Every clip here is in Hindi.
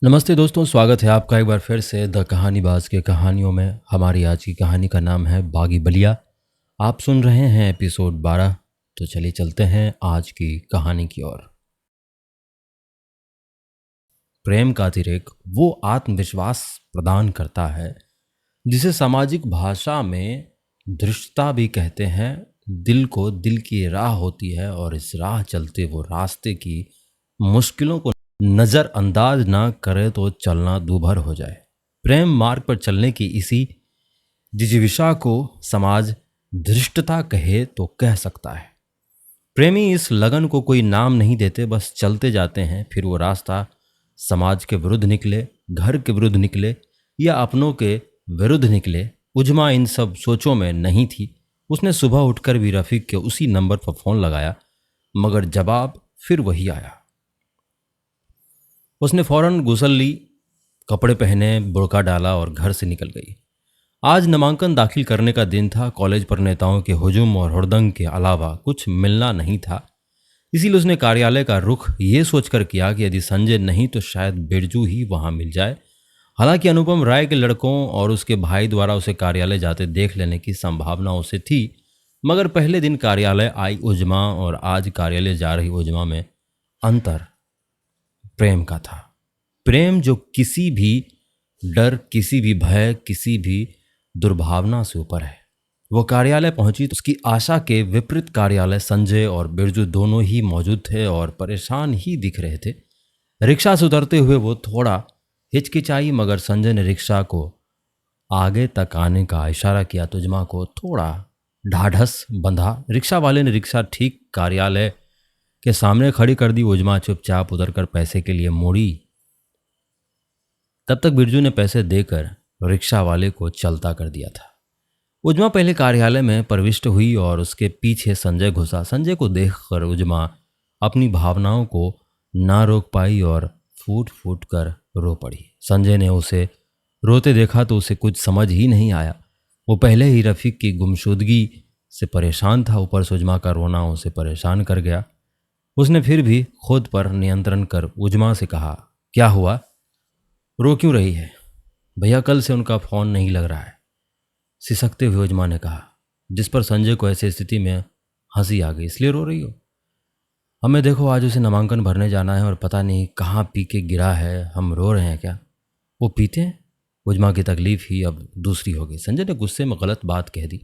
नमस्ते दोस्तों, स्वागत है आपका एक बार फिर से द कहानीबाज के कहानियों में। हमारी आज की कहानी का नाम है बागी बलिया। आप सुन रहे हैं एपिसोड 12। तो चलिए चलते हैं आज की कहानी की ओर। प्रेम का अतिरेक वो आत्मविश्वास प्रदान करता है जिसे सामाजिक भाषा में धृष्टता भी कहते हैं। दिल को दिल की राह होती है और इस राह चलते वो रास्ते की मुश्किलों को नज़रअंदाज ना करे तो चलना दूभर हो जाए। प्रेम मार्ग पर चलने की इसी जिजीविषा को समाज धृष्टता कहे तो कह सकता है। प्रेमी इस लगन को कोई नाम नहीं देते, बस चलते जाते हैं। फिर वो रास्ता समाज के विरुद्ध निकले, घर के विरुद्ध निकले या अपनों के विरुद्ध निकले, उजमा इन सब सोचों में नहीं थी। उसने सुबह उठकर भी रफ़ीक के उसी नंबर पर फ़ोन लगाया, मगर जवाब फिर वही आया। उसने फौरन गुस्ल ली, कपड़े पहने, बुर्का डाला और घर से निकल गई। आज नामांकन दाखिल करने का दिन था। कॉलेज पर नेताओं के हुजूम और हुड़दंग के अलावा कुछ मिलना नहीं था। इसीलिए उसने कार्यालय का रुख ये सोचकर किया कि यदि संजय नहीं तो शायद बिरजू ही वहां मिल जाए। हालांकि अनुपम राय के लड़कों और उसके भाई द्वारा उसे कार्यालय जाते देख लेने की संभावना उसे थी, मगर पहले दिन कार्यालय आई उजमा और आज कार्यालय जा रही उजमा में अंतर प्रेम का था। प्रेम जो किसी भी डर, किसी भी भय, किसी भी दुर्भावना से ऊपर है। वो कार्यालय पहुंची तो उसकी आशा के विपरीत कार्यालय संजय और बिरजू दोनों ही मौजूद थे और परेशान ही दिख रहे थे। रिक्शा से उतरते हुए वो थोड़ा हिचकिचाई, मगर संजय ने रिक्शा को आगे तक आने का इशारा किया तो उजमा को थोड़ा ढाढ़स बंधा। रिक्शा वाले ने रिक्शा ठीक कार्यालय के सामने खड़ी कर दी। उजमा चुपचाप उतरकर पैसे के लिए मुड़ी। तब तक बिरजू ने पैसे देकर रिक्शा वाले को चलता कर दिया था। उजमा पहले कार्यालय में प्रविष्ट हुई और उसके पीछे संजय घुसा। संजय को देखकर उजमा अपनी भावनाओं को ना रोक पाई और फूट फूट कर रो पड़ी। संजय ने उसे रोते देखा तो उसे कुछ समझ ही नहीं आया। वो पहले ही रफ़ीक की गुमशुदगी से परेशान था, ऊपर से उजमा का रोना उसे परेशान कर गया। उसने फिर भी खुद पर नियंत्रण कर उजमा से कहा, क्या हुआ, रो क्यों रही है? भैया कल से उनका फ़ोन नहीं लग रहा है, सिसकते हुए उजमा ने कहा, जिस पर संजय को ऐसी स्थिति में हंसी आ गई। इसलिए रो रही हो? हमें देखो, आज उसे नामांकन भरने जाना है और पता नहीं कहाँ पी के गिरा है। हम रो रहे हैं क्या? वो पीते हैं? उजमा की तकलीफ ही अब दूसरी हो गई। संजय ने गुस्से में गलत बात कह दी।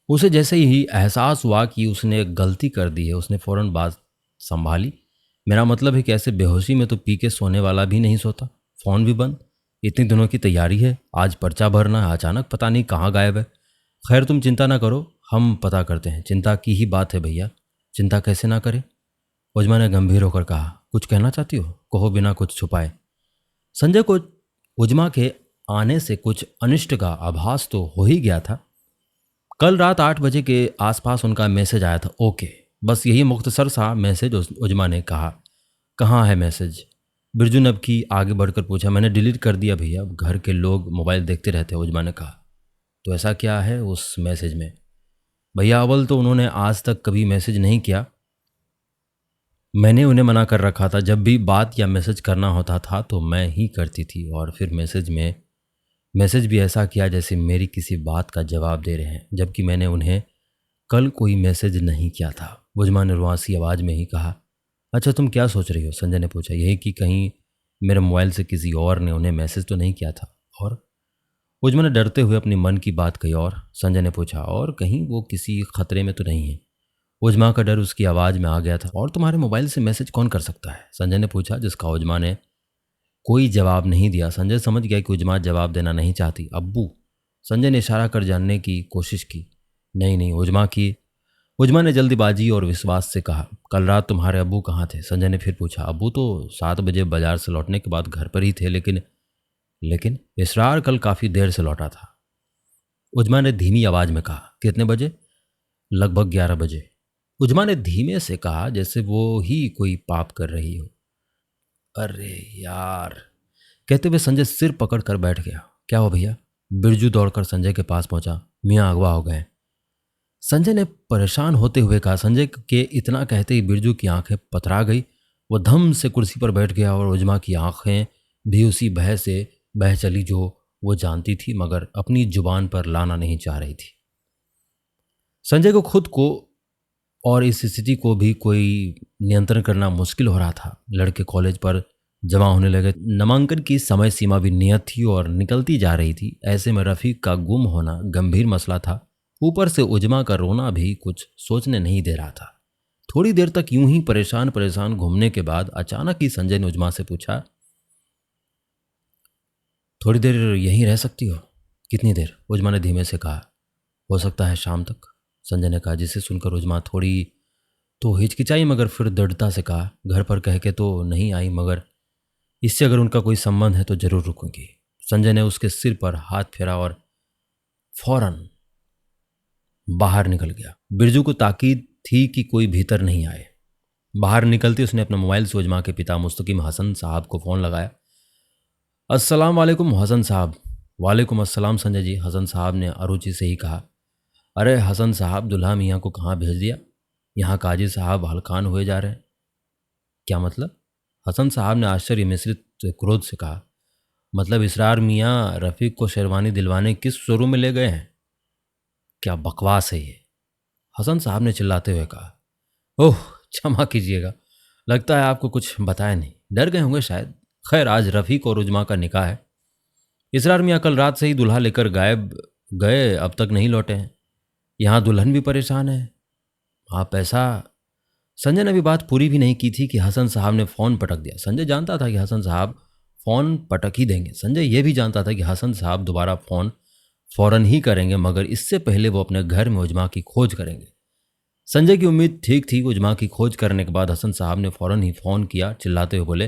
उसे जैसे ही एहसास हुआ कि उसने एक गलती कर दी है, उसने फ़ौरन बात संभाली। मेरा मतलब है कि ऐसे बेहोशी में तो पी के सोने वाला भी नहीं सोता। फ़ोन भी बंद, इतने दिनों की तैयारी है, आज पर्चा भरना है, अचानक पता नहीं कहाँ गायब है। खैर तुम चिंता ना करो, हम पता करते हैं। चिंता की ही बात है भैया, चिंता कैसे ना करें? उजमा ने गंभीर होकर कहा। कुछ कहना चाहती हो? कहो बिना कुछ छुपाए। संजय को उजमा के आने से कुछ अनिष्ट का आभास तो हो ही गया था। कल रात 8 बजे के आसपास उनका मैसेज आया था, ओके, बस यही मुख्तसर सा मैसेज। उजमा ने कहा, कहाँ है मैसेज? बिरजू ने अब की आगे बढ़कर पूछा। मैंने डिलीट कर दिया भैया, घर के लोग मोबाइल देखते रहते हैं। उजमा ने कहा, तो ऐसा क्या है उस मैसेज में? भैया अव्वल तो उन्होंने आज तक कभी मैसेज नहीं किया, मैंने उन्हें मना कर रखा था। जब भी बात या मैसेज करना होता था तो मैं ही करती थी, और फिर मैसेज भी ऐसा किया जैसे मेरी किसी बात का जवाब दे रहे हैं, जबकि मैंने उन्हें कल कोई मैसेज नहीं किया था। उजमा ने रुआसी आवाज़ में ही कहा। अच्छा तुम क्या सोच रही हो? संजय ने पूछा। यही कि कहीं मेरे मोबाइल से किसी और ने उन्हें मैसेज तो नहीं किया था। और उजमा ने डरते हुए अपनी मन की बात कही। और संजय ने पूछा, और कहीं वो किसी खतरे में तो नहीं है? उजमा का डर उसकी आवाज़ में आ गया था। और तुम्हारे मोबाइल से मैसेज कौन कर सकता है? संजय ने पूछा, जिसका उजमा ने कोई जवाब नहीं दिया। संजय समझ गया कि उजमा जवाब देना नहीं चाहती। अब्बू? संजय ने इशारा कर जानने की कोशिश की। नहीं नहीं, उजमा ने जल्दीबाजी और विश्वास से कहा, कल रात तुम्हारे अब्बू कहाँ थे? संजय ने फिर पूछा। अब्बू तो 7 बजे बाजार से लौटने के बाद घर पर ही थे, लेकिन इसरार कल काफ़ी देर से लौटा था। उजमा ने धीमी आवाज़ में कहा। कितने बजे? लगभग 11 बजे। उजमा ने धीमे से कहा, जैसे वो ही कोई पाप कर रही हो। अरे यार, कहते हुए संजय सिर पकड़ कर बैठ गया। क्या हो भैया? बिरजू दौड़कर संजय के पास पहुंचा। मियाँ अगवा हो गए, संजय ने परेशान होते हुए कहा। संजय के इतना कहते ही बिरजू की आंखें पथरा गई। वो धम से कुर्सी पर बैठ गया और उजमा की आंखें भी उसी भय से बह चली जो वो जानती थी मगर अपनी जुबान पर लाना नहीं चाह रही थी। संजय को खुद को और इस स्थिति को भी कोई नियंत्रण करना मुश्किल हो रहा था। लड़के कॉलेज पर जमा होने लगे, नामांकन की समय सीमा भी नियत थी और निकलती जा रही थी। ऐसे में रफ़ीक का गुम होना गंभीर मसला था, ऊपर से उजमा का रोना भी कुछ सोचने नहीं दे रहा था। थोड़ी देर तक यूं ही परेशान परेशान घूमने के बाद अचानक ही संजय ने उजमा से पूछा, थोड़ी देर यहीं रह सकती हो? कितनी देर? उजमा ने धीमे से कहा। हो सकता है शाम तक, संजय ने कहा, जिसे सुनकर उजमा थोड़ी तो हिचकिचाई मगर फिर दृढ़ता से कहा, घर पर कह के तो नहीं आई मगर इससे अगर उनका कोई संबंध है तो जरूर रुकूंगी। संजय ने उसके सिर पर हाथ फेरा और फौरन बाहर निकल गया। बिरजू को ताकीद थी कि कोई भीतर नहीं आए। बाहर निकलते उसने अपने मोबाइल से उजमा के पिता मुस्तकीम हसन साहब को फ़ोन लगाया। अस्सलाम वालेकुम हसन साहब। वालेकुम अस्सलाम संजय जी, हसन साहब ने अरुचि से ही कहा। अरे हसन साहब, दुल्हा मियाँ को कहाँ भेज दिया? यहाँ काजी साहब हलकान हुए जा रहे हैं। क्या मतलब? हसन साहब ने आश्चर्य मिश्रित क्रोध से कहा। मतलब इसरार मियाँ रफ़ीक को शेरवानी दिलवाने किस शोरूम में ले गए हैं? क्या बकवास है ये? हसन साहब ने चिल्लाते हुए कहा। ओह क्षमा कीजिएगा, लगता है आपको कुछ बताया नहीं, डर गए होंगे शायद। खैर, आज रफ़ीक और उजमा का निकाह है। इसरार मियाँ कल रात से ही दूल्हा लेकर गायब गए, अब तक नहीं लौटे हैं। यहाँ दुल्हन भी परेशान है। आप ऐसा? संजय ने भी बात पूरी भी नहीं की थी कि हसन साहब ने फ़ोन पटक दिया। संजय जानता था कि हसन साहब फ़ोन पटक ही देंगे। संजय ये भी जानता था कि हसन साहब दोबारा फ़ोन फ़ौरन ही करेंगे, मगर इससे पहले वो अपने घर में उजमा की खोज करेंगे। संजय की उम्मीद ठीक थी। उजमा की खोज करने के बाद हसन साहब ने फ़ौरन ही फ़ोन किया। चिल्लाते हुए बोले,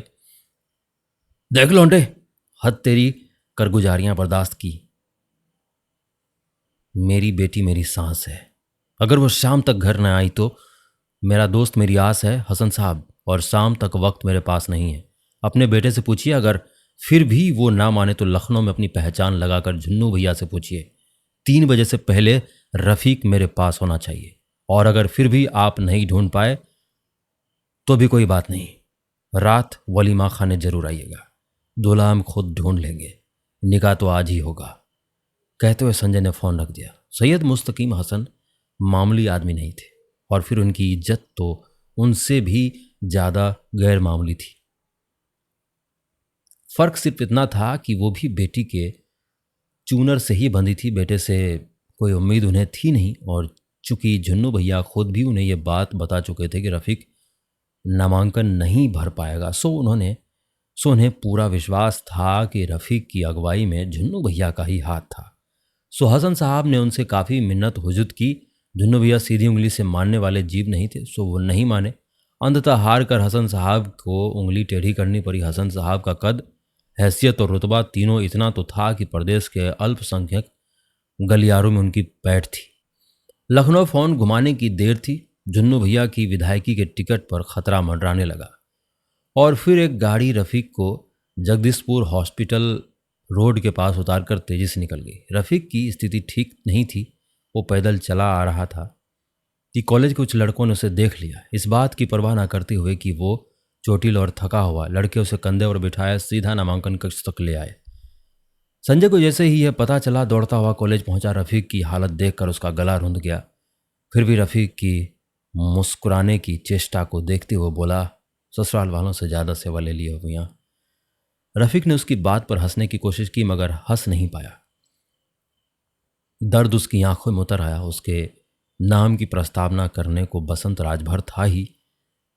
देख लौंडे, हद तेरी करगुजारियाँ बर्दाश्त की। मेरी बेटी मेरी सांस है, अगर वो शाम तक घर न आई तो मेरा दोस्त मेरी आस है हसन साहब, और शाम तक वक्त मेरे पास नहीं है। अपने बेटे से पूछिए, अगर फिर भी वो ना माने तो लखनऊ में अपनी पहचान लगाकर झुन्नू भैया से पूछिए। 3 बजे से पहले रफ़ीक मेरे पास होना चाहिए, और अगर फिर भी आप नहीं ढूंढ पाए तो भी कोई बात नहीं, रात वलीमा खाने जरूर आइएगा। दूल्हा हम खुद ढूंढ लेंगे, निकाह तो आज ही होगा। कहते हुए संजय ने फ़ोन रख दिया। सैयद मुस्तकीम हसन मामूली आदमी नहीं थे, और फिर उनकी इज्जत तो उनसे भी ज़्यादा गैर मामूली थी। फ़र्क सिर्फ इतना था कि वो भी बेटी के चूनर से ही बंधी थी। बेटे से कोई उम्मीद उन्हें थी नहीं, और चूंकि झुन्नू भैया खुद भी उन्हें ये बात बता चुके थे कि रफ़ीक नामांकन नहीं भर पाएगा, सो उन्हें पूरा विश्वास था कि रफ़ीक की अगुवाई में झुन्नू भैया का ही हाथ था। सो हसन साहब ने उनसे काफ़ी मिन्नत हुजूत की। झुन्नू भैया सीधी उंगली से मानने वाले जीव नहीं थे, सो वो नहीं माने। अंततः हार कर हसन साहब को उंगली टेढ़ी करनी पड़ी। हसन साहब का कद, हैसियत और रुतबा तीनों इतना तो था कि प्रदेश के अल्पसंख्यक गलियारों में उनकी पैठ थी। लखनऊ फ़ोन घुमाने की देर थी। झुन्नू भैया की विधायकी के टिकट पर खतरा मंडराने लगा, और फिर एक गाड़ी रफ़ीक को जगदीशपुर हॉस्पिटल रोड के पास उतारकर तेजी से निकल गई। रफ़ीक की स्थिति ठीक नहीं थी। वो पैदल चला आ रहा था कि कॉलेज के कुछ लड़कों ने उसे देख लिया। इस बात की परवाह न करते हुए कि वो चोटिल और थका हुआ, लड़के उसे कंधे पर बिठाया सीधा नामांकन कक्ष तक ले आए। संजय को जैसे ही यह पता चला, दौड़ता हुआ कॉलेज पहुंचा। रफ़ीक की हालत देखकर उसका गला रुंध गया। फिर भी रफ़ीक की मुस्कुराने की चेष्टा को देखते हुए बोला, ससुराल वालों से ज़्यादा सेवा ले ली हो भैया। रफ़ीक ने उसकी बात पर हंसने की कोशिश की, मगर हंस नहीं पाया। दर्द उसकी आंखों में उतर आया। उसके नाम की प्रस्तावना करने को बसंत राजभर था ही।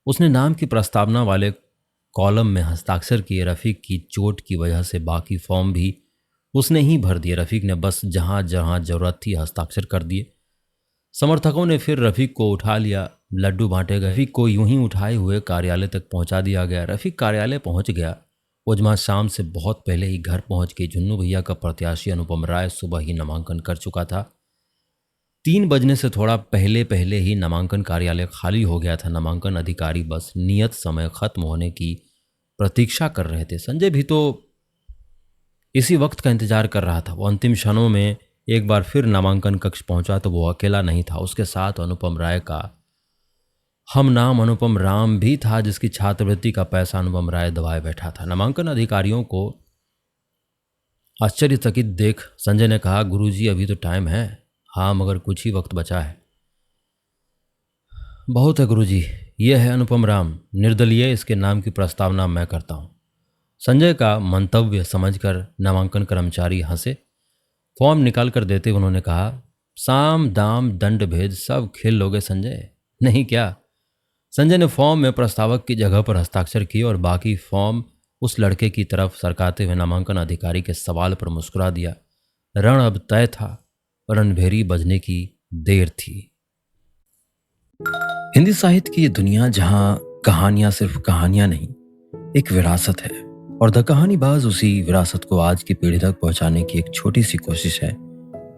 उसने नाम की प्रस्तावना वाले कॉलम में हस्ताक्षर किए। रफ़ीक की चोट की वजह से बाकी फॉर्म भी उसने ही भर दिए। रफ़ीक ने बस जहाँ जहाँ ज़रूरत थी हस्ताक्षर कर दिए। समर्थकों ने फिर रफ़ीक को उठा लिया, लड्डू बांटे गए। रफ़ीक को यूं ही उठाए हुए कार्यालय तक पहुंचा दिया गया। रफ़ीक कार्यालय पहुंच गया। उजमा शाम से बहुत पहले ही घर पहुंच गई। झुन्नू भैया का प्रत्याशी अनुपम राय सुबह ही नामांकन कर चुका था। 3 बजने से थोड़ा पहले पहले ही नामांकन कार्यालय खाली हो गया था। नामांकन अधिकारी बस नियत समय खत्म होने की प्रतीक्षा कर रहे थे। संजय भी तो इसी वक्त का इंतजार कर रहा था। वो अंतिम क्षणों में एक बार फिर नामांकन कक्ष पहुंचा तो वो अकेला नहीं था। उसके साथ अनुपम राय का हम नाम अनुपम राम भी था जिसकी छात्रवृत्ति का पैसा अनुपम राय दबाए बैठा था। नामांकन अधिकारियों को आश्चर्यचकित देख संजय ने कहा, गुरुजी अभी तो टाइम है। हाँ, मगर कुछ ही वक्त बचा है। बहुत है गुरुजी। ये है अनुपम राम, निर्दलीय, इसके नाम की प्रस्तावना मैं करता हूँ। संजय का मंतव्य समझकर नामांकन कर्मचारी हंसे। फॉर्म निकाल कर देते उन्होंने कहा, साम दाम दंड भेद सब खेल लोगे संजय, नहीं क्या? संजय ने फॉर्म में प्रस्तावक की जगह पर हस्ताक्षर किए और बाकी फॉर्म उस लड़के की तरफ सरकाते हुए नामांकन अधिकारी के सवाल पर मुस्कुरा दिया। रण अब तय था, रणभेरी बजने की देर थी। हिंदी साहित्य की ये दुनिया जहां कहानियां सिर्फ कहानियां नहीं, एक विरासत है, और द कहानीबाज उसी विरासत को आज की पीढ़ी तक पहुंचाने की एक छोटी सी कोशिश है।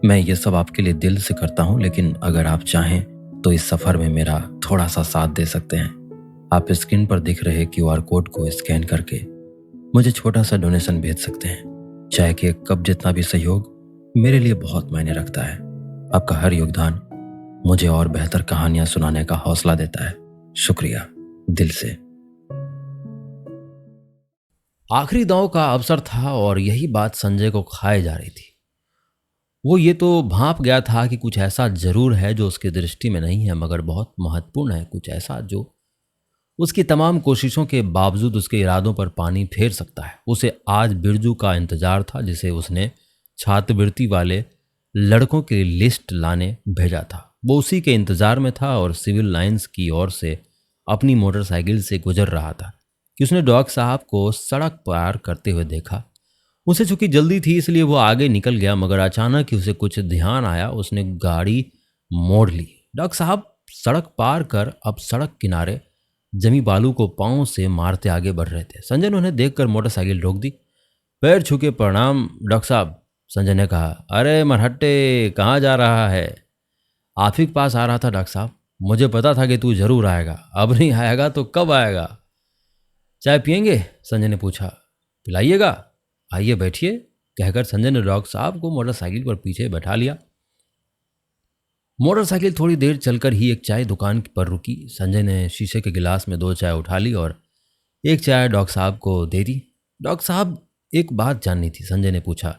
मैं ये सब आपके लिए दिल से करता हूं, लेकिन अगर आप चाहें तो इस सफर में मेरा थोड़ा सा साथ दे सकते हैं। आप स्क्रीन पर दिख रहे QR कोड को स्कैन करके मुझे छोटा सा डोनेशन भेज सकते हैं। चाय के एक कप जितना भी सहयोग मेरे लिए बहुत मायने रखता है। आपका हर योगदान मुझे और बेहतर कहानियां सुनाने का हौसला देता है। शुक्रिया दिल से। आखिरी दांव का अवसर था और यही बात संजय को खाए जा रही थी। वो ये तो भांप गया था कि कुछ ऐसा जरूर है जो उसकी दृष्टि में नहीं है, मगर बहुत महत्वपूर्ण है, कुछ ऐसा जो उसकी तमाम कोशिशों के बावजूद उसके इरादों पर पानी फेर सकता है। उसे आज बिरजू का इंतजार था, जिसे उसने छात्रवृत्ति वाले लड़कों की लिस्ट लाने भेजा था। वो उसी के इंतजार में था और सिविल लाइंस की ओर से अपनी मोटरसाइकिल से गुजर रहा था कि उसने डॉग साहब को सड़क पार करते हुए देखा। उसे चूंकि जल्दी थी इसलिए वो आगे निकल गया, मगर अचानक ही उसे कुछ ध्यान आया। उसने गाड़ी मोड़ ली। डॉग साहब सड़क पार कर अब सड़क किनारे जमी बालू को पांव से मारते आगे बढ़ रहे थे। संजय ने उन्हें देखकर मोटरसाइकिल रोक दी। पैर छू के प्रणाम डॉक्टर साहब, संजय ने कहा। अरे मरहट्टे, कहाँ जा रहा है? आप ही के पास आ रहा था डॉक्टर साहब। मुझे पता था कि तू जरूर आएगा। अब नहीं आएगा तो कब आएगा? चाय पियेंगे? संजय ने पूछा। पिलाइएगा, आइए बैठिए, कहकर संजय ने डॉक्टर साहब को मोटरसाइकिल पर पीछे बैठा लिया। मोटरसाइकिल थोड़ी देर चलकर ही एक चाय दुकान पर रुकी। संजय ने शीशे के गिलास में 2 चाय उठा ली और एक चाय डॉक्टर साहब को दे दी। डॉक्टर साहब, एक बात जाननी थी, संजय ने पूछा।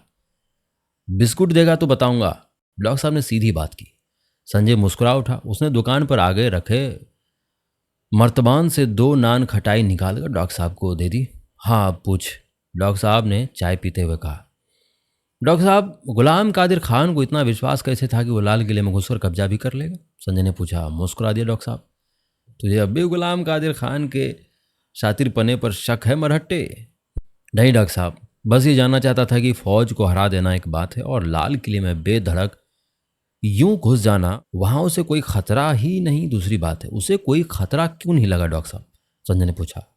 बिस्कुट देगा तो बताऊंगा, डॉक्टर साहब ने सीधी बात की। संजय मुस्कुरा उठा। उसने दुकान पर आगे रखे मर्तबान से 2 नान खटाई निकालकर डॉक्टर साहब को दे दी। हाँ अब पूछ, डॉक्टर साहब ने चाय पीते हुए कहा। डॉक्टर साहब, गुलाम कादिर खान को इतना विश्वास कैसे था कि वो लाल किले में घुसकर कब्जा भी कर लेगा? संजय ने पूछा। मुस्कुरा दिया डॉक्टर साहब। तुझे अब भी गुलाम कादिर खान के शातिरपने पर शक है मरहट्टे? नहीं डॉक्टर साहब, बस ये जानना चाहता था कि फौज को हरा देना एक बात है और लाल किले में बेधड़क यूं घुस जाना, वहां उसे कोई खतरा ही नहीं दूसरी बात है। उसे कोई खतरा क्यों नहीं लगा डॉक्टर साहब? संजय ने पूछा।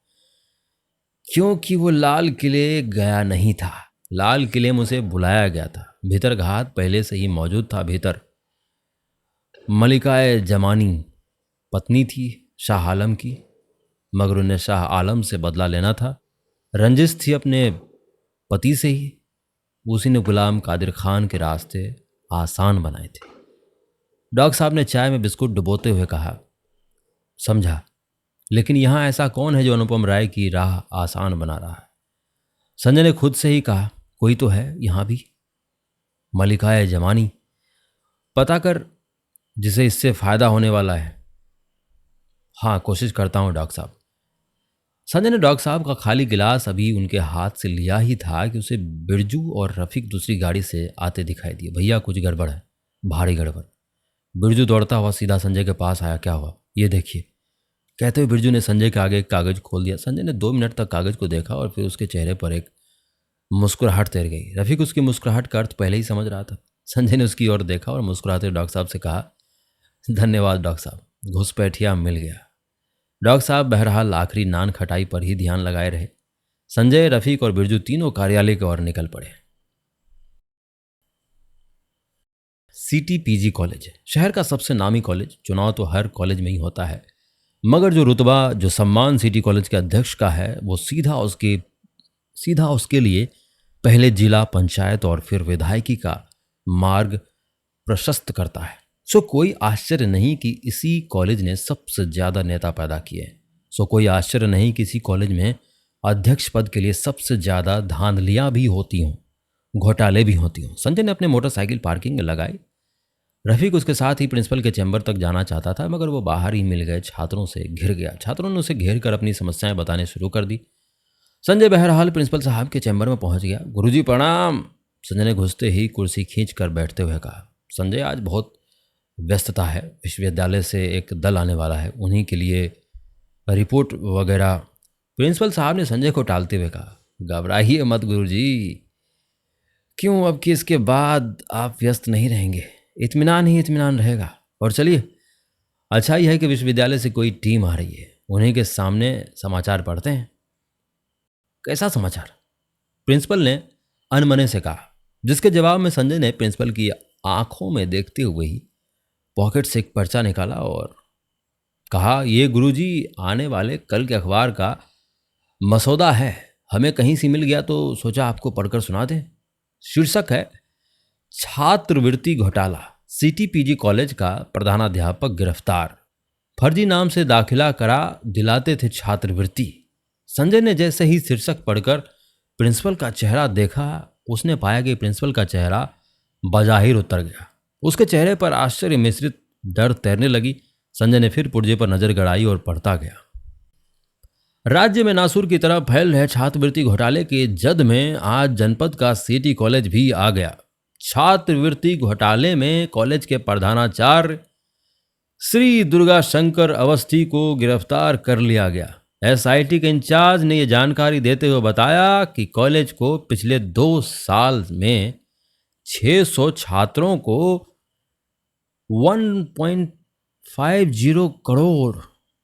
क्योंकि वो लाल किले गया नहीं था। लाल किले में उसे बुलाया गया था। भीतर घात पहले से ही मौजूद था। भीतर मलिकाए जमानी पत्नी थी शाह आलम की, मगर उन्हें शाह आलम से बदला लेना था। रंजिश थी अपने पति से ही। उसी ने गुलाम कादिर खान के रास्ते आसान बनाए थे। डॉक्टर साहब ने चाय में बिस्कुट डुबोते हुए कहा। समझा, लेकिन यहां ऐसा कौन है जो अनुपम राय की राह आसान बना रहा है? संजय ने खुद से ही कहा। कोई तो है यहां भी, मलिकाए जमानी। पता कर जिसे इससे फायदा होने वाला है। हाँ, कोशिश करता हूं डॉक्टर साहब। संजय ने डॉक्टर साहब का खाली गिलास अभी उनके हाथ से लिया ही था कि उसे बिरजू और रफीक दूसरी गाड़ी से आते दिखाई दिए। भैया कुछ गड़बड़ है, भारी गड़बड़। बिरजू दौड़ता हुआ सीधा संजय के पास आया। क्या हुआ? ये देखिए, कहते हुए बिरजू ने संजय के आगे एक कागज खोल दिया। संजय ने 2 मिनट तक कागज को देखा और फिर उसके चेहरे पर एक मुस्कुराहट तैर गई। रफीक उसकी मुस्कुराहट का अर्थ पहले ही समझ रहा था। संजय ने उसकी ओर देखा और मुस्कुराते डॉक्टर साहब से कहा, धन्यवाद डॉक्टर साहब, घुसपैठिया मिल गया। डॉक्टर साहब बहरहाल आखिरी नान खटाई पर ही ध्यान लगाए रहे। संजय, रफीक और बिरजू तीनों कार्यालय की ओर निकल पड़े। CTPG कॉलेज शहर का सबसे नामी कॉलेज। चुनाव तो हर कॉलेज में ही होता है, मगर जो रुतबा, जो सम्मान सिटी कॉलेज के अध्यक्ष का है, वो सीधा उसके लिए पहले जिला पंचायत और फिर विधायकी का मार्ग प्रशस्त करता है। सो कोई आश्चर्य नहीं कि इसी कॉलेज ने सबसे ज्यादा नेता पैदा किए। सो कोई आश्चर्य नहीं कि इसी कॉलेज में अध्यक्ष पद के लिए सबसे ज्यादा धांधलियां भी होती हों, घोटाले भी होती हों। संजय ने अपने मोटरसाइकिल पार्किंग में लगाई। रफीक उसके साथ ही प्रिंसिपल के चैम्बर तक जाना चाहता था, मगर वो बाहर ही मिल गए, छात्रों से घिर गया। छात्रों ने उसे घेर कर अपनी समस्याएं बताने शुरू कर दी। संजय बहरहाल प्रिंसिपल साहब के चैम्बर में पहुंच गया। गुरुजी प्रणाम। संजय ने घुसते ही कुर्सी खींच कर बैठते हुए कहा, संजय आज बहुत व्यस्तता है, विश्वविद्यालय से एक दल आने वाला है, उन्हीं के लिए रिपोर्ट वगैरह। प्रिंसिपल साहब ने संजय को टालते हुए कहा, घबराइए मत गुरुजी, क्यों अब कि इसके बाद आप व्यस्त नहीं रहेंगे, इत्मीनान ही इत्मीनान रहेगा। और चलिए, अच्छा ही है कि विश्वविद्यालय से कोई टीम आ रही है, उन्हीं के सामने समाचार पढ़ते हैं। कैसा समाचार? प्रिंसिपल ने अनमने से कहा, जिसके जवाब में संजय ने प्रिंसिपल की आंखों में देखते हुए ही पॉकेट से एक पर्चा निकाला और कहा, ये गुरुजी आने वाले कल के अखबार का मसौदा है, हमें कहीं से मिल गया तो सोचा आपको पढ़कर सुना दें। शीर्षक है, छात्रवृत्ति घोटाला, सीटीपीजी कॉलेज का प्रधानाध्यापक गिरफ्तार, फर्जी नाम से दाखिला करा दिलाते थे छात्रवृत्ति। संजय ने जैसे ही शीर्षक पढ़कर प्रिंसिपल का चेहरा देखा, उसने पाया कि प्रिंसिपल का चेहरा बजाहिर उतर गया। उसके चेहरे पर आश्चर्य मिश्रित डर तैरने लगी। संजय ने फिर पुर्जे पर नजर गड़ाई और पढ़ता गया। राज्य में नासूर की तरह फैल रहे छात्रवृत्ति घोटाले के जद में आज जनपद का सिटी कॉलेज भी आ गया। छात्रवृत्ति घोटाले में कॉलेज के प्रधानाचार्य श्री दुर्गा शंकर अवस्थी को गिरफ्तार कर लिया गया। एसआईटी के इंचार्ज ने यह जानकारी देते हुए बताया कि कॉलेज को पिछले 2 साल में 600 छात्रों को 1.50 करोड़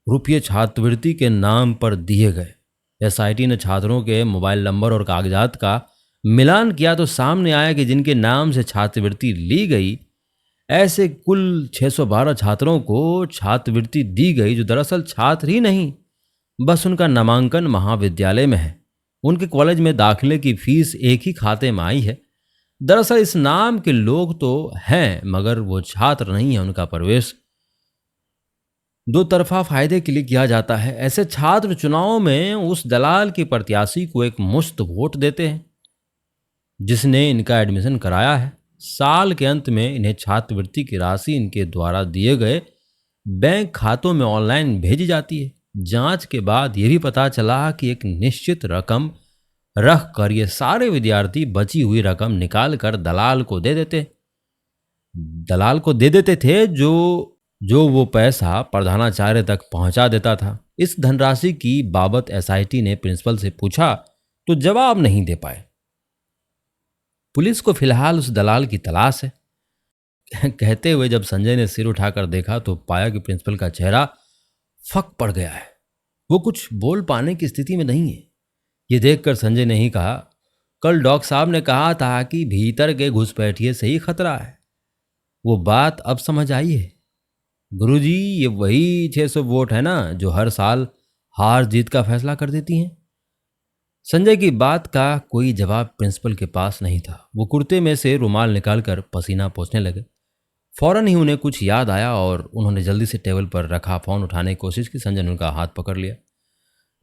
रुपये छात्रवृत्ति के नाम पर दिए गए। एसआईटी ने छात्रों के मोबाइल नंबर और कागजात का मिलान किया तो सामने आया कि जिनके नाम से छात्रवृत्ति ली गई, ऐसे कुल 612 छात्रों को छात्रवृत्ति दी गई जो दरअसल छात्र ही नहीं, बस उनका नामांकन महाविद्यालय में है। उनके कॉलेज में दाखिले की फीस एक ही खाते में आई है। दरअसल इस नाम के लोग तो हैं, मगर वो छात्र नहीं है। उनका प्रवेश 2 तरफा फायदे के लिए किया जाता है। ऐसे छात्र चुनाव में उस दलाल के प्रत्याशी को एक मुश्त वोट देते हैं जिसने इनका एडमिशन कराया है। साल के अंत में इन्हें छात्रवृत्ति की राशि इनके द्वारा दिए गए बैंक खातों में ऑनलाइन भेजी जाती है। जांच के बाद यह भी पता चला कि एक निश्चित रकम रख कर ये सारे विद्यार्थी बची हुई रकम निकाल कर दलाल को दे देते थे, जो वो पैसा प्रधानाचार्य तक पहुंचा देता था। इस धनराशि की बाबत एसआईटी ने प्रिंसिपल से पूछा तो जवाब नहीं दे पाए। पुलिस को फिलहाल उस दलाल की तलाश है। कहते हुए जब संजय ने सिर उठाकर देखा तो पाया कि प्रिंसिपल का चेहरा फक पड़ गया है। वो कुछ बोल पाने की स्थिति में नहीं है। ये देखकर संजय ने ही कहा, कल डॉक्टर साहब ने कहा था कि भीतर के घुसपैठिए से ही खतरा है। वो बात अब समझ आई है। गुरुजी, ये वही 600 वोट है ना जो हर साल हार जीत का फैसला कर देती हैं। संजय की बात का कोई जवाब प्रिंसिपल के पास नहीं था। वो कुर्ते में से रुमाल निकालकर पसीना पोंछने लगे। फौरन ही उन्हें कुछ याद आया और उन्होंने जल्दी से टेबल पर रखा फोन उठाने की कोशिश की। संजय ने उनका हाथ पकड़ लिया।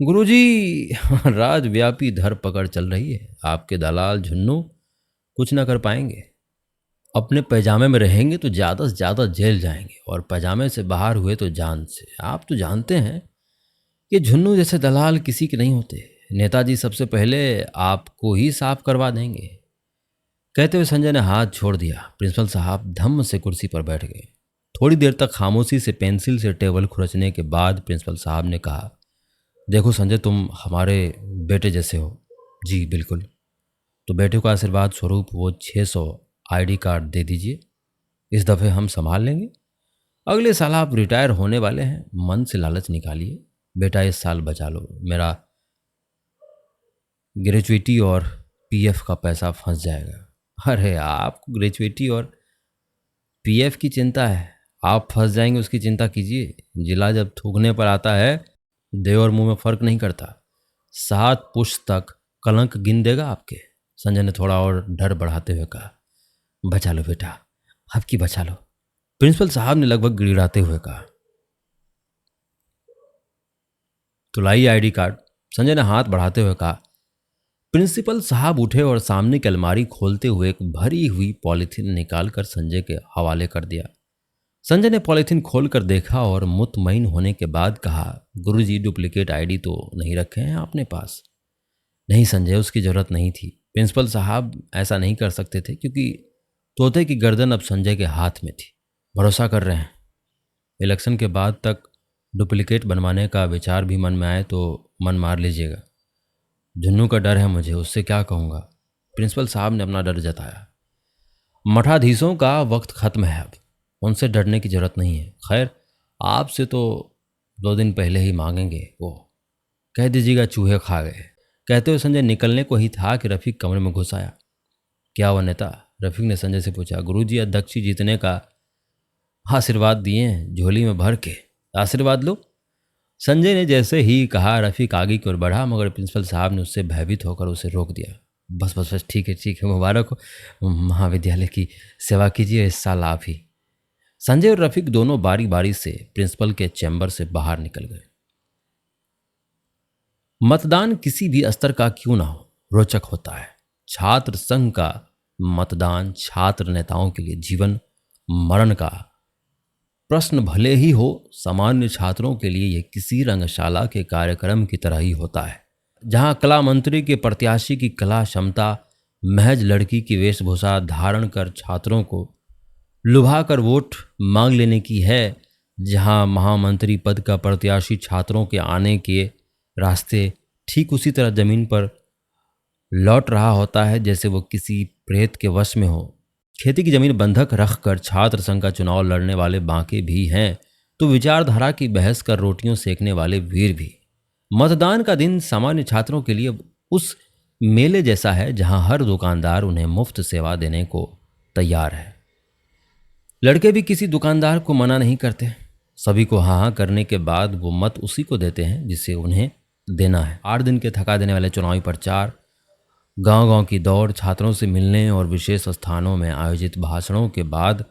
गुरुजी, राजव्यापी धरपकड़ चल रही है। आपके दलाल झुन्नू कुछ न कर पाएंगे। अपने पैजामे में रहेंगे तो ज़्यादा से ज़्यादा जेल जाएंगे और पैजामे से बाहर हुए तो जान से। आप तो जानते हैं कि झुन्नू जैसे दलाल किसी के नहीं होते। नेताजी सबसे पहले आपको ही साफ करवा देंगे। कहते हुए संजय ने हाथ छोड़ दिया। प्रिंसिपल साहब धम्म से कुर्सी पर बैठ गए। थोड़ी देर तक खामोशी से पेंसिल से टेबल खुरचने के बाद प्रिंसिपल साहब ने कहा, देखो संजय, तुम हमारे बेटे जैसे हो। जी बिल्कुल। तो बेटे को आशीर्वाद स्वरूप वो 600 आईडी कार्ड दे दीजिए। इस दफ़े हम संभाल लेंगे। अगले साल आप रिटायर होने वाले हैं। मन से लालच निकालिए। बेटा, इस साल बचा लो। मेरा ग्रेजुएटी और पीएफ का पैसा फंस जाएगा। अरे, आपको ग्रेजुएटी और पीएफ की चिंता है, आप फंस जाएंगे उसकी चिंता कीजिए। जिला जब थूकने पर आता है, देव और मुंह में फर्क नहीं करता। 7 पुश्त तक कलंक गिन देगा आपके। संजय ने थोड़ा और डर बढ़ाते हुए कहा, बचा लो बेटा, आपकी बचा लो। प्रिंसिपल साहब ने लगभग गिड़गिड़ाते हुए कहा। तो लाइए आईडी कार्ड, संजय ने हाथ बढ़ाते हुए कहा। प्रिंसिपल साहब उठे और सामने की अलमारी खोलते हुए एक भरी हुई पॉलीथीन निकालकर संजय के हवाले कर दिया। संजय ने पॉलीथीन खोलकर देखा और मुतमईन होने के बाद कहा, गुरुजी डुप्लीकेट आईडी तो नहीं रखे हैं आपने पास? नहीं संजय, उसकी जरूरत नहीं थी। प्रिंसिपल साहब ऐसा नहीं कर सकते थे क्योंकि तोते की गर्दन अब संजय के हाथ में थी। भरोसा कर रहे हैं, इलेक्शन के बाद तक डुप्लीकेट बनवाने का विचार भी मन में आए तो मन मार लीजिएगा। जुन्नू का डर है मुझे, उससे क्या कहूँगा। प्रिंसिपल साहब ने अपना डर जताया। मठाधीशों का वक्त खत्म है, अब उनसे डरने की जरूरत नहीं है। खैर, आपसे तो 2 दिन पहले ही मांगेंगे, वो कह दीजिएगा चूहे खा गए। कहते हुए संजय निकलने को ही था कि रफीक कमरे में घुस आया। क्या हुआ नेता? रफीक ने संजय से पूछा। गुरुजी अध्यक्ष जीतने का आशीर्वाद दिए हैं, झोली में भर के, आशीर्वाद लो। संजय ने जैसे ही कहा रफीक आगे की ओर बढ़ा, मगर प्रिंसिपल साहब ने उससे भयभीत होकर उसे रोक दिया। बस बस बस, ठीक है, मुबारक हो, महाविद्यालय की सेवा कीजिए इस साल आप ही। संजय और रफीक दोनों बारी बारी से प्रिंसिपल के चैम्बर से बाहर निकल गए। मतदान किसी भी स्तर का क्यों ना हो, रोचक होता है। छात्र संघ का मतदान छात्र नेताओं के लिए जीवन मरण का प्रश्न भले ही हो, सामान्य छात्रों के लिए यह किसी रंगशाला के कार्यक्रम की तरह ही होता है, जहां कला मंत्री के प्रत्याशी की कला क्षमता महज लड़की की वेशभूषा धारण कर छात्रों को लुभा कर वोट मांग लेने की है, जहां महामंत्री पद का प्रत्याशी छात्रों के आने के रास्ते ठीक उसी तरह जमीन पर लौट रहा होता है जैसे वो किसी प्रेत के वश में हो। खेती की जमीन बंधक रखकर छात्र संघ का चुनाव लड़ने वाले बांके भी हैं, तो विचारधारा की बहस कर रोटियों सेकने वाले वीर भी। मतदान का दिन सामान्य छात्रों के लिए उस मेले जैसा है जहां हर दुकानदार उन्हें मुफ्त सेवा देने को तैयार है। लड़के भी किसी दुकानदार को मना नहीं करते, सभी को हाँ हाँ करने के बाद वो मत उसी को देते हैं जिसे उन्हें देना है। 8 दिन के थका देने वाले चुनावी प्रचार, गांव-गांव की दौड़, छात्रों से मिलने और विशेष स्थानों में आयोजित भाषणों के बाद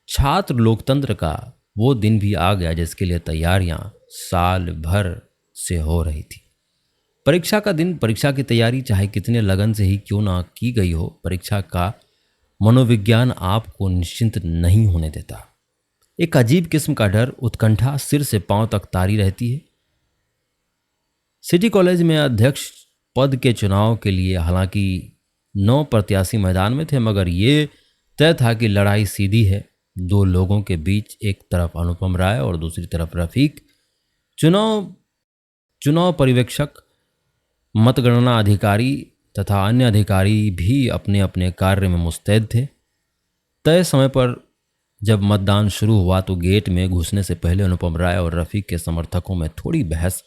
छात्र लोकतंत्र का वो दिन भी आ गया जिसके लिए तैयारियां साल भर से हो रही थी। परीक्षा का दिन, परीक्षा की तैयारी चाहे कितने लगन से ही क्यों ना की गई हो, परीक्षा का मनोविज्ञान आपको निश्चिंत नहीं होने देता। एक अजीब किस्म का डर, उत्कंठा सिर से पांव तक तारी रहती है। सिटी कॉलेज में अध्यक्ष पद के चुनाव के लिए हालांकि 9 प्रत्याशी मैदान में थे, मगर ये तय था कि लड़ाई सीधी है। 2 लोगों के बीच, एक तरफ अनुपम राय और दूसरी तरफ रफीक। चुनाव पर्यवेक्षक, मतगणना अधिकारी तथा अन्य अधिकारी भी अपने अपने कार्य में मुस्तैद थे। तय समय पर जब मतदान शुरू हुआ तो गेट में घुसने से पहले अनुपम राय और रफीक के समर्थकों में थोड़ी बहस,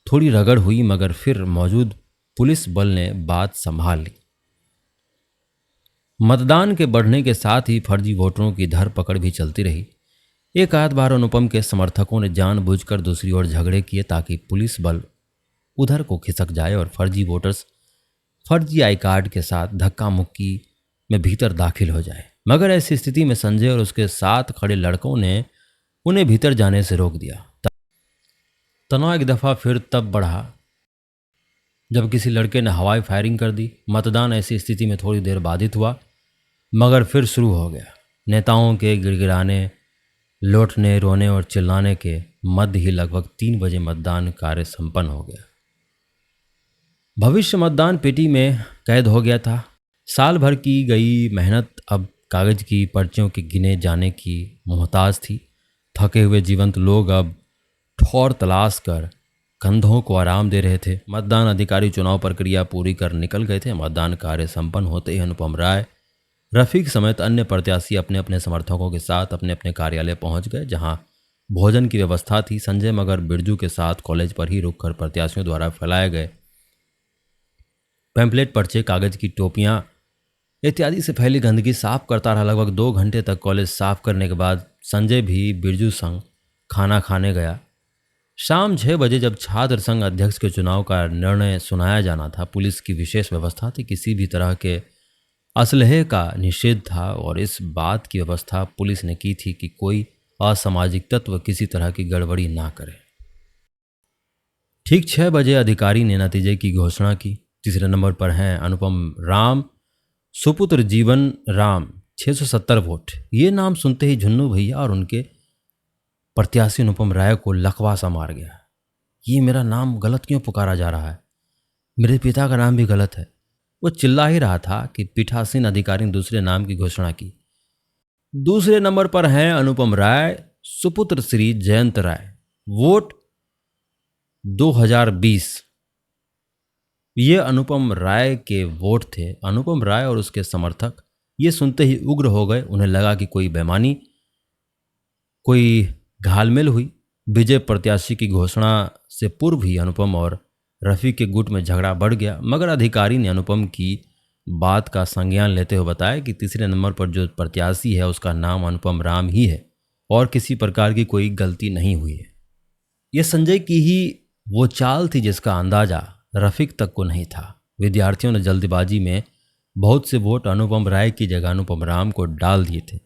थोड़ी रगड़ हुई, मगर फिर मौजूद पुलिस बल ने बात संभाल ली। मतदान के बढ़ने के साथ ही फर्जी वोटरों की धरपकड़ भी चलती रही। एक आध बार अनुपम के समर्थकों ने जानबूझकर दूसरी ओर झगड़े किए ताकि पुलिस बल उधर को खिसक जाए और फर्जी वोटर्स फर्जी आई कार्ड के साथ धक्का मुक्की में भीतर दाखिल हो जाए। मगर ऐसी स्थिति में संजय और उसके साथ खड़े लड़कों ने उन्हें भीतर जाने से रोक दिया। तनाव एक दफ़ा फिर तब बढ़ा जब किसी लड़के ने हवाई फायरिंग कर दी। मतदान ऐसी स्थिति में थोड़ी देर बाधित हुआ, मगर फिर शुरू हो गया। नेताओं के गिड़गिड़ाने, लौटने, रोने और चिल्लाने के मध्य ही लगभग 3 बजे मतदान कार्य संपन्न हो गया। भविष्य मतदान पेटी में कैद हो गया था। साल भर की गई मेहनत अब कागज की पर्चियों के गिने जाने की मोहताज थी। थके हुए जीवंत लोग अब ठौर तलाश कर कंधों को आराम दे रहे थे। मतदान अधिकारी चुनाव प्रक्रिया पूरी कर निकल गए थे। मतदान कार्य संपन्न होते ही अनुपम राय, रफीक समेत अन्य प्रत्याशी अपने अपने समर्थकों के साथ अपने अपने कार्यालय पहुंच गए, जहां भोजन की व्यवस्था थी। संजय मगर बिरजू के साथ कॉलेज पर ही रुककर प्रत्याशियों द्वारा फैलाए गए पैम्पलेट, पर्चे, कागज की टोपियां इत्यादि से फैली गंदगी साफ करता रहा। लगभग 2 घंटे तक कॉलेज साफ करने के बाद संजय भी बिरजू संग खाना खाने गया। शाम 6 बजे जब छात्र संघ अध्यक्ष के चुनाव का निर्णय सुनाया जाना था, पुलिस की विशेष व्यवस्था थी। किसी भी तरह के असलहे का निषेध था और इस बात की व्यवस्था पुलिस ने की थी कि कोई असामाजिक तत्व किसी तरह की गड़बड़ी ना करे। ठीक 6 बजे अधिकारी ने नतीजे की घोषणा की। तीसरे नंबर पर हैं अनुपम राम, सुपुत्र जीवन राम, 670 वोट। ये नाम सुनते ही झुन्नू भैया और उनके प्रत्याशी अनुपम राय को लकवा सा मार गया। ये मेरा नाम गलत क्यों पुकारा जा रहा है? मेरे पिता का नाम भी गलत है। वो चिल्ला ही रहा था कि पीठासीन अधिकारी ने दूसरे नाम की घोषणा की। दूसरे नंबर पर हैं अनुपम राय, सुपुत्र श्री जयंत राय, वोट 2020। ये अनुपम राय के वोट थे। अनुपम राय और उसके समर्थक ये सुनते ही उग्र हो गए। उन्हें लगा कि कोई बेईमानी, कोई घालमेल हुई। विजय प्रत्याशी की घोषणा से पूर्व ही अनुपम और रफ़ी के गुट में झगड़ा बढ़ गया, मगर अधिकारी ने अनुपम की बात का संज्ञान लेते हुए बताया कि तीसरे नंबर पर जो प्रत्याशी है उसका नाम अनुपम राम ही है और किसी प्रकार की कोई गलती नहीं हुई है। यह संजय की ही वो चाल थी जिसका अंदाजा रफ़ीक तक को नहीं था। विद्यार्थियों ने जल्दबाजी में बहुत से वोट अनुपम राय की जगह अनुपम राम को डाल दिए थे।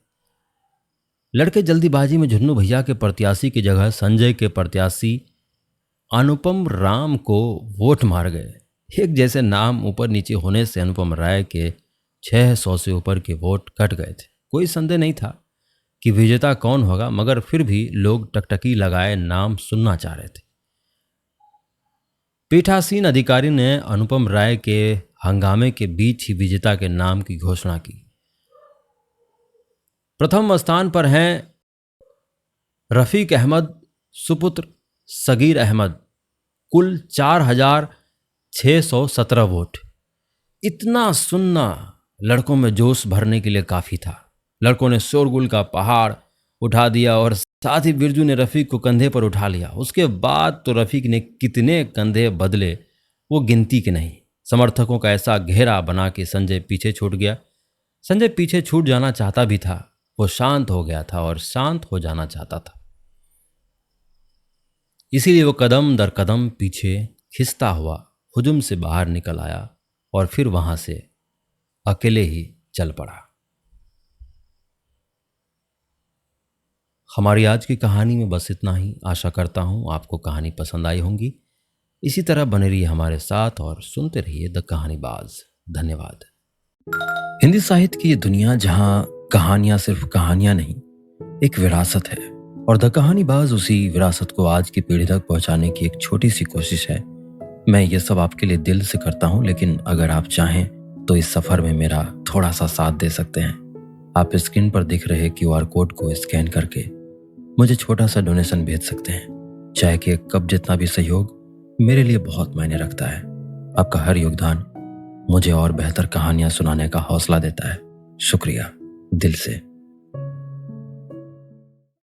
लड़के जल्दीबाजी में झुन्नू भैया के प्रत्याशी की जगह संजय के प्रत्याशी अनुपम राम को वोट मार गए। एक जैसे नाम ऊपर नीचे होने से अनुपम राय के 600 से ऊपर के वोट कट गए थे। कोई संदेह नहीं था कि विजेता कौन होगा, मगर फिर भी लोग टकटकी लगाए नाम सुनना चाह रहे थे। पीठासीन अधिकारी ने अनुपम राय के हंगामे के बीच ही विजेता के नाम की घोषणा की। प्रथम स्थान पर हैं रफ़ीक अहमद, सुपुत्र सगीर अहमद, कुल 4617 वोट। इतना सुनना लड़कों में जोश भरने के लिए काफ़ी था। लड़कों ने शोरगुल का पहाड़ उठा दिया और साथ ही बिरजू ने रफ़ीक को कंधे पर उठा लिया। उसके बाद तो रफ़ीक ने कितने कंधे बदले वो गिनती के नहीं। समर्थकों का ऐसा घेरा बना कि संजय पीछे छूट गया। संजय पीछे छूट जाना चाहता भी था। वो शांत हो गया था और शांत हो जाना चाहता था। इसीलिए वो कदम दर कदम पीछे खिसता हुआ हुजूम से बाहर निकल आया और फिर वहां से अकेले ही चल पड़ा। हमारी आज की कहानी में बस इतना ही। आशा करता हूं आपको कहानी पसंद आई होंगी। इसी तरह बने रहिए हमारे साथ और सुनते रहिए द कहानीबाज। धन्यवाद। हिंदी साहित्य की ये दुनिया जहां कहानियां सिर्फ कहानियां नहीं, एक विरासत है, और द कहानीबाज उसी विरासत को आज की पीढ़ी तक पहुंचाने की एक छोटी सी कोशिश है। मैं ये सब आपके लिए दिल से करता हूं, लेकिन अगर आप चाहें तो इस सफर में मेरा थोड़ा सा साथ दे सकते हैं। आप स्क्रीन पर दिख रहे QR कोड को स्कैन करके मुझे छोटा सा डोनेशन भेज सकते हैं। चाहे कि एक कप जितना भी सहयोग मेरे लिए बहुत मायने रखता है। आपका हर योगदान मुझे और बेहतर कहानियां सुनाने का हौसला देता है। शुक्रिया दिल से।